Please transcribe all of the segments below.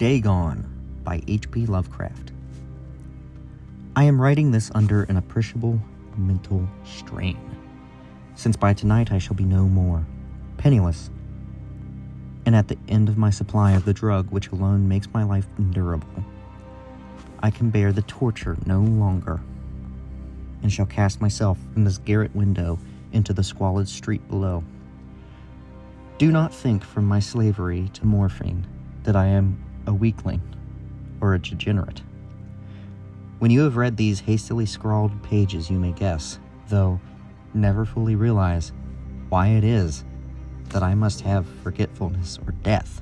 Dagon by H.P. Lovecraft. I am writing this under an appreciable mental strain, since by tonight I shall be no more, penniless, and at the end of my supply of the drug which alone makes my life endurable. I can bear the torture no longer, and shall cast myself from this garret window into the squalid street below. Do not think from my slavery to morphine that I am a weakling or a degenerate. When you have read these hastily scrawled pages, you may guess, though never fully realize, why it is that I must have forgetfulness or death.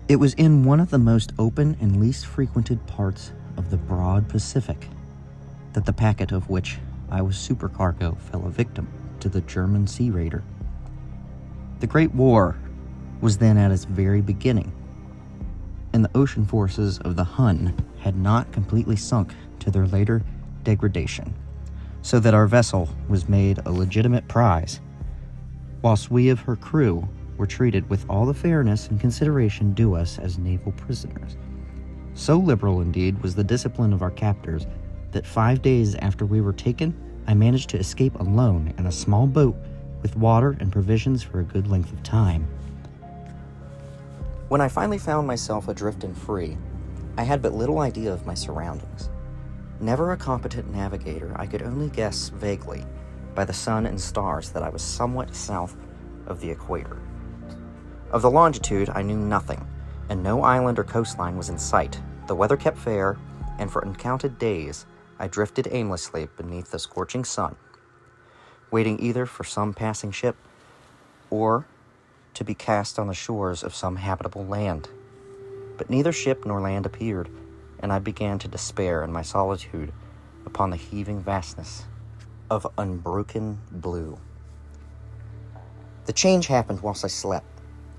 It was in one of the most open and least frequented parts of the broad Pacific that the packet of which I was supercargo fell a victim to the German sea raider. The Great War was then at its very beginning, and the ocean forces of the Hun had not completely sunk to their later degradation, so that our vessel was made a legitimate prize, whilst we of her crew were treated with all the fairness and consideration due us as naval prisoners. So liberal, indeed, was the discipline of our captors that 5 days after we were taken, I managed to escape alone in a small boat with water and provisions for a good length of time. When I finally found myself adrift and free, I had but little idea of my surroundings. Never a competent navigator, I could only guess vaguely by the sun and stars that I was somewhat south of the equator. Of the longitude, I knew nothing, and no island or coastline was in sight. The weather kept fair, and for uncounted days I drifted aimlessly beneath the scorching sun, waiting either for some passing ship or to be cast on the shores of some habitable land. But neither ship nor land appeared, and I began to despair in my solitude upon the heaving vastness of unbroken blue. The change happened whilst I slept.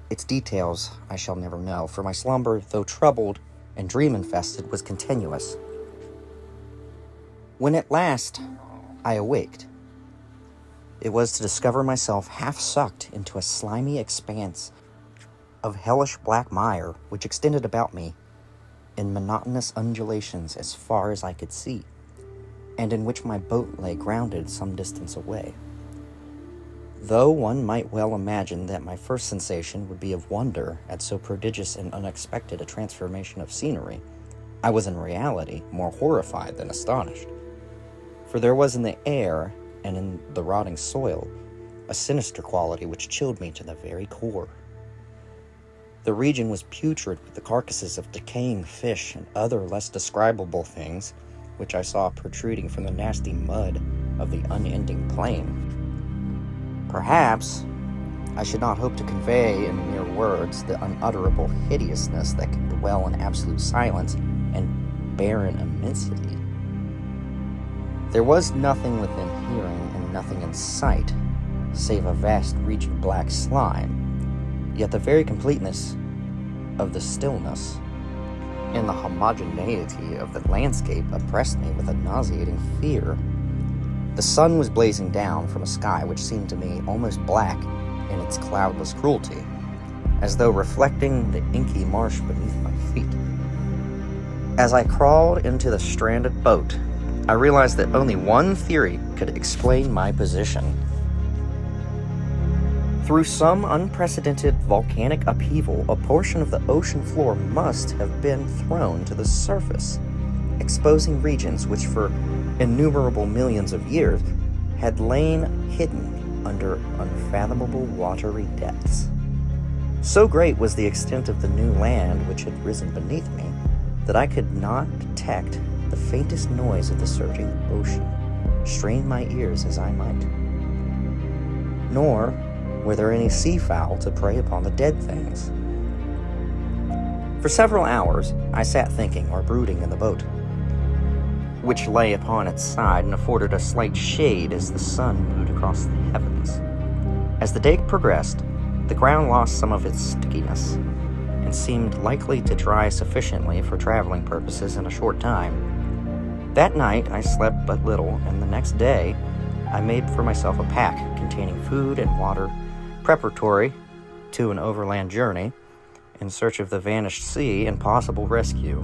Its details I shall never know, for my slumber, though troubled and dream-infested, was continuous. When at last I awaked, it was to discover myself half sucked into a slimy expanse of hellish black mire which extended about me in monotonous undulations as far as I could see, and in which my boat lay grounded some distance away. Though one might well imagine that my first sensation would be of wonder at so prodigious and unexpected a transformation of scenery, I was in reality more horrified than astonished. For there was in the air and in the rotting soil a sinister quality which chilled me to the very core. The region was putrid with the carcasses of decaying fish and other less describable things which I saw protruding from the nasty mud of the unending plain. Perhaps I should not hope to convey in mere words the unutterable hideousness that can dwell in absolute silence and barren immensity. There was nothing within hearing and nothing in sight, save a vast reach of black slime, yet the very completeness of the stillness and the homogeneity of the landscape oppressed me with a nauseating fear. The sun was blazing down from a sky which seemed to me almost black in its cloudless cruelty, as though reflecting the inky marsh beneath my feet. As I crawled into the stranded boat, I realized that only one theory could explain my position. Through some unprecedented volcanic upheaval, a portion of the ocean floor must have been thrown to the surface, exposing regions which for innumerable millions of years had lain hidden under unfathomable watery depths. So great was the extent of the new land which had risen beneath me that I could not detect the faintest noise of the surging ocean, strain my ears as I might. Nor were there any seafowl to prey upon the dead things. For several hours I sat thinking or brooding in the boat, which lay upon its side and afforded a slight shade as the sun moved across the heavens. As the day progressed, the ground lost some of its stickiness and seemed likely to dry sufficiently for traveling purposes in a short time. That night I slept but little, and the next day I made for myself a pack containing food and water preparatory to an overland journey, in search of the vanished sea and possible rescue.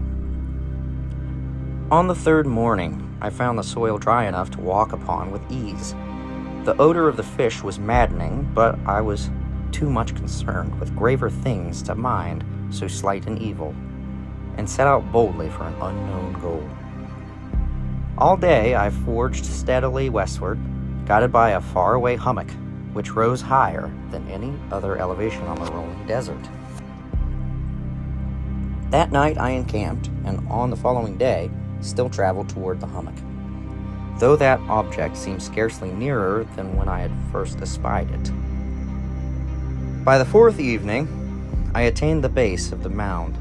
On the third morning, I found the soil dry enough to walk upon with ease. The odor of the fish was maddening, but I was too much concerned with graver things to mind so slight and evil, and set out boldly for an unknown goal. All day I forged steadily westward, guided by a faraway hummock, which rose higher than any other elevation on the rolling desert. That night I encamped, and on the following day still traveled toward the hummock, though that object seemed scarcely nearer than when I had first espied it. By the fourth evening, I attained the base of the mound,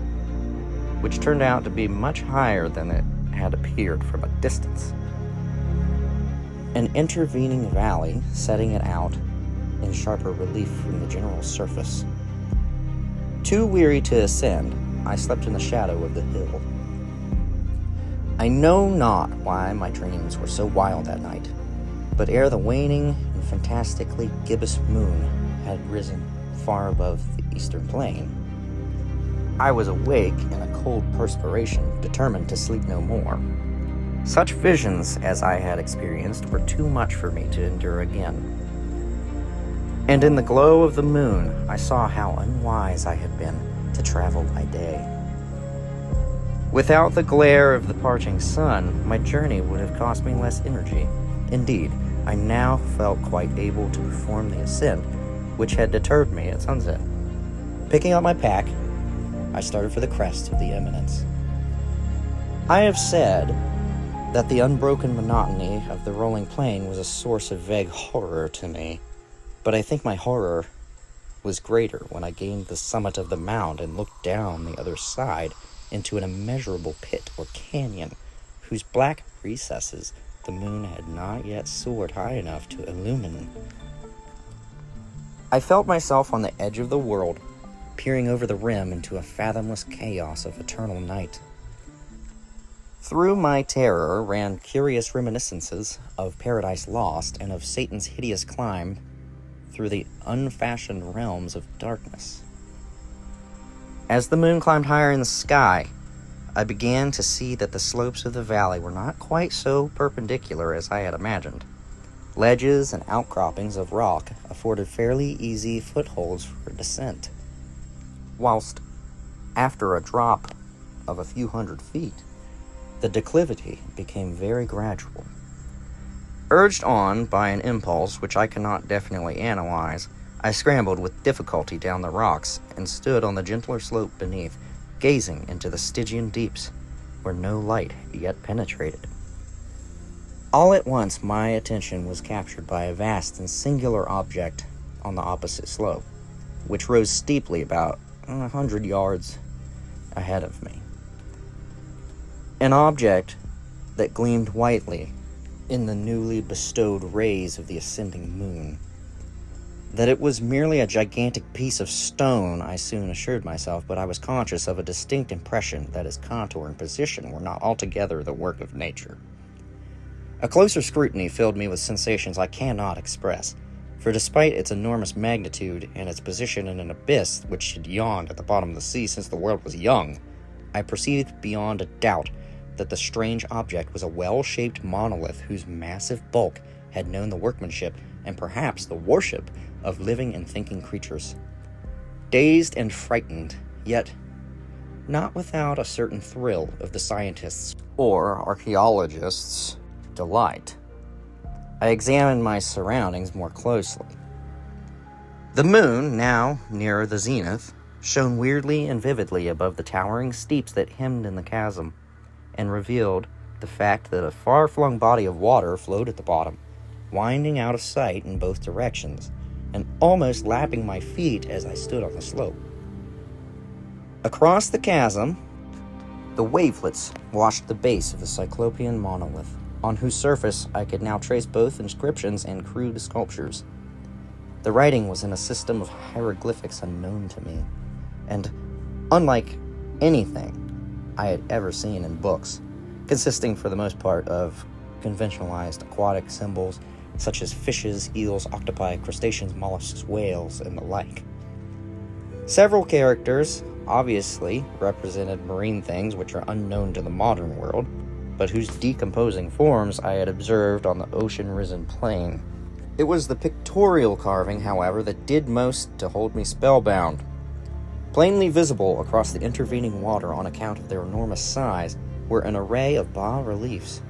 which turned out to be much higher than it had appeared from a distance. An intervening valley setting it out in sharper relief from the general surface. Too weary to ascend, I slept in the shadow of the hill. I know not why my dreams were so wild that night, but ere the waning and fantastically gibbous moon had risen far above the eastern plain, I was awake in a cold perspiration, determined to sleep no more. Such visions as I had experienced were too much for me to endure again. And in the glow of the moon, I saw how unwise I had been to travel by day. Without the glare of the parching sun, my journey would have cost me less energy. Indeed, I now felt quite able to perform the ascent, which had deterred me at sunset. Picking up my pack, I started for the crest of the eminence. I have said that the unbroken monotony of the rolling plain was a source of vague horror to me, but I think my horror was greater when I gained the summit of the mound and looked down the other side into an immeasurable pit or canyon, whose black recesses the moon had not yet soared high enough to illumine. I felt myself on the edge of the world, peering over the rim into a fathomless chaos of eternal night. Through my terror ran curious reminiscences of Paradise Lost and of Satan's hideous climb through the unfashioned realms of darkness. As the moon climbed higher in the sky, I began to see that the slopes of the valley were not quite so perpendicular as I had imagined. Ledges and outcroppings of rock afforded fairly easy footholds for descent, whilst, after a drop of a few hundred feet, the declivity became very gradual. Urged on by an impulse which I cannot definitely analyze, I scrambled with difficulty down the rocks and stood on the gentler slope beneath, gazing into the Stygian deeps, where no light had yet penetrated. All at once my attention was captured by a vast and singular object on the opposite slope, which rose steeply about 100 yards ahead of me. An object that gleamed whitely in the newly bestowed rays of the ascending moon. That it was merely a gigantic piece of stone, I soon assured myself, but I was conscious of a distinct impression that its contour and position were not altogether the work of nature. A closer scrutiny filled me with sensations I cannot express, for despite its enormous magnitude and its position in an abyss which had yawned at the bottom of the sea since the world was young, I perceived beyond a doubt that the strange object was a well-shaped monolith whose massive bulk had known the workmanship and perhaps the worship of living and thinking creatures. Dazed and frightened, yet not without a certain thrill of the scientist's or archaeologist's delight, I examined my surroundings more closely. The moon, now nearer the zenith, shone weirdly and vividly above the towering steeps that hemmed in the chasm, and revealed the fact that a far-flung body of water flowed at the bottom, winding out of sight in both directions, and almost lapping my feet as I stood on the slope. Across the chasm, the wavelets washed the base of the cyclopean monolith, on whose surface I could now trace both inscriptions and crude sculptures. The writing was in a system of hieroglyphics unknown to me, and unlike anything I had ever seen in books, consisting for the most part of conventionalized aquatic symbols such as fishes, eels, octopi, crustaceans, mollusks, whales, and the like. Several characters obviously represented marine things which are unknown to the modern world, but whose decomposing forms I had observed on the ocean-risen plain. It was the pictorial carving, however, that did most to hold me spellbound. Plainly visible across the intervening water on account of their enormous size were an array of bas-reliefs,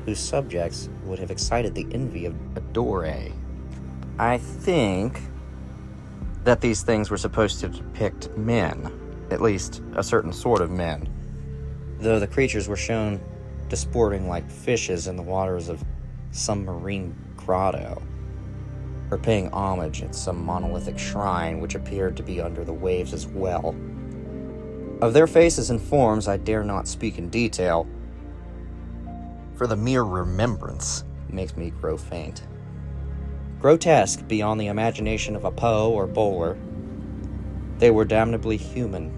whose subjects would have excited the envy of a Doré. I think that these things were supposed to depict men, at least a certain sort of men, though the creatures were shown disporting like fishes in the waters of some marine grotto, or paying homage at some monolithic shrine which appeared to be under the waves as well. Of their faces and forms I dare not speak in detail, for the mere remembrance makes me grow faint. Grotesque beyond the imagination of a Poe or Bowler, they were damnably human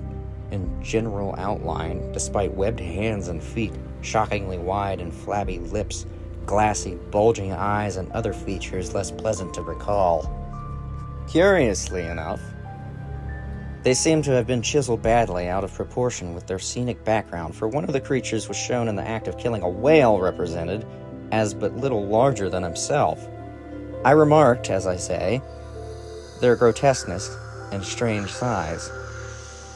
in general outline, despite webbed hands and feet, shockingly wide and flabby lips, glassy, bulging eyes, and other features less pleasant to recall. Curiously enough, they seemed to have been chiseled badly out of proportion with their scenic background, for one of the creatures was shown in the act of killing a whale represented as but little larger than himself. I remarked, as I say, their grotesqueness and strange size,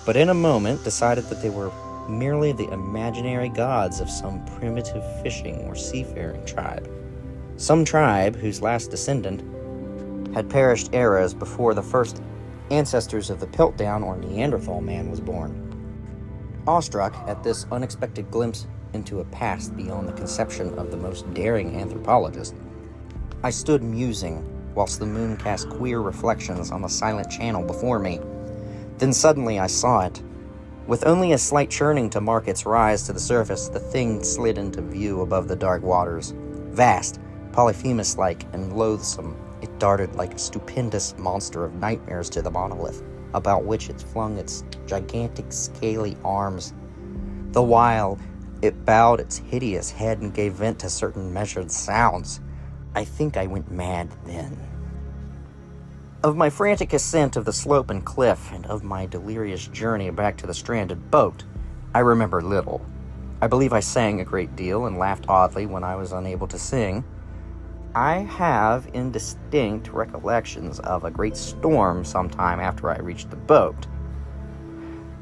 but in a moment decided that they were merely the imaginary gods of some primitive fishing or seafaring tribe. Some tribe whose last descendant had perished eras before the first ancestors of the Piltdown or Neanderthal man was born. Awestruck at this unexpected glimpse into a past beyond the conception of the most daring anthropologist, I stood musing whilst the moon cast queer reflections on the silent channel before me. Then suddenly I saw it. With only a slight churning to mark its rise to the surface, the thing slid into view above the dark waters. Vast, Polyphemus-like, and loathsome, it darted like a stupendous monster of nightmares to the monolith, about which it flung its gigantic scaly arms. The while, it bowed its hideous head and gave vent to certain measured sounds. I think I went mad then. Of my frantic ascent of the slope and cliff, and of my delirious journey back to the stranded boat, I remember little. I believe I sang a great deal and laughed oddly when I was unable to sing. I have indistinct recollections of a great storm sometime after I reached the boat.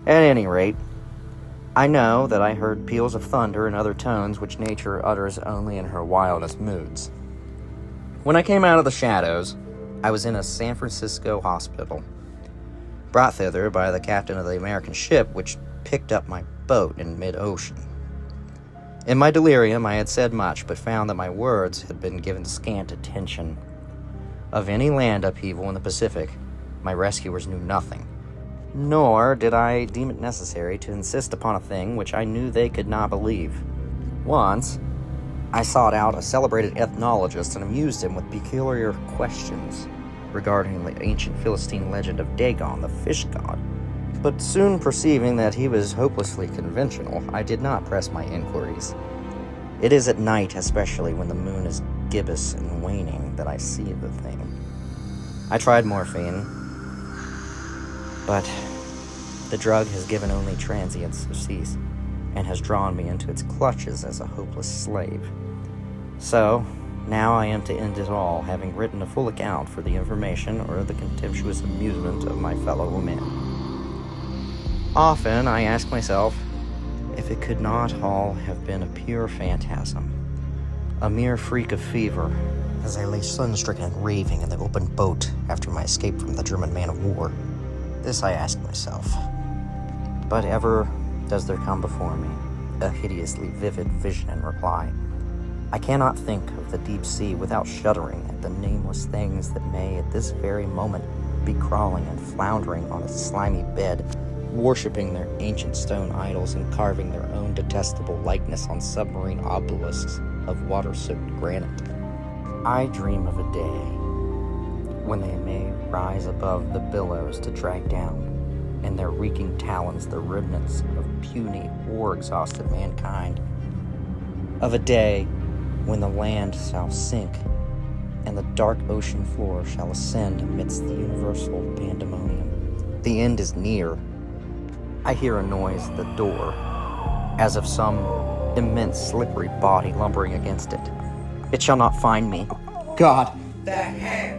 At any rate, I know that I heard peals of thunder and other tones which nature utters only in her wildest moods. When I came out of the shadows, I was in a San Francisco hospital, brought thither by the captain of the American ship which picked up my boat in mid-ocean. In my delirium I had said much, but found that my words had been given scant attention. Of any land upheaval in the Pacific, my rescuers knew nothing, nor did I deem it necessary to insist upon a thing which I knew they could not believe. Once, I sought out a celebrated ethnologist and amused him with peculiar questions regarding the ancient Philistine legend of Dagon, the fish god. But soon perceiving that he was hopelessly conventional, I did not press my inquiries. It is at night, especially when the moon is gibbous and waning, that I see the thing. I tried morphine, but the drug has given only transient surcease, and has drawn me into its clutches as a hopeless slave. So, now I am to end it all, having written a full account for the information or the contemptuous amusement of my fellow men. Often I ask myself if it could not all have been a pure phantasm, a mere freak of fever, as I lay sun-stricken and raving in the open boat after my escape from the German man-of-war. This I ask myself. But ever does there come before me a hideously vivid vision in reply. I cannot think of the deep sea without shuddering at the nameless things that may at this very moment be crawling and floundering on its slimy bed, worshipping their ancient stone idols and carving their own detestable likeness on submarine obelisks of water-soaked granite. I dream of a day when they may rise above the billows to drag down in their reeking talons the remnants of puny, war-exhausted mankind. Of a day when the land shall sink and the dark ocean floor shall ascend amidst the universal pandemonium. The end is near. I hear a noise at the door, as of some immense slippery body lumbering against it. It shall not find me. God! The hand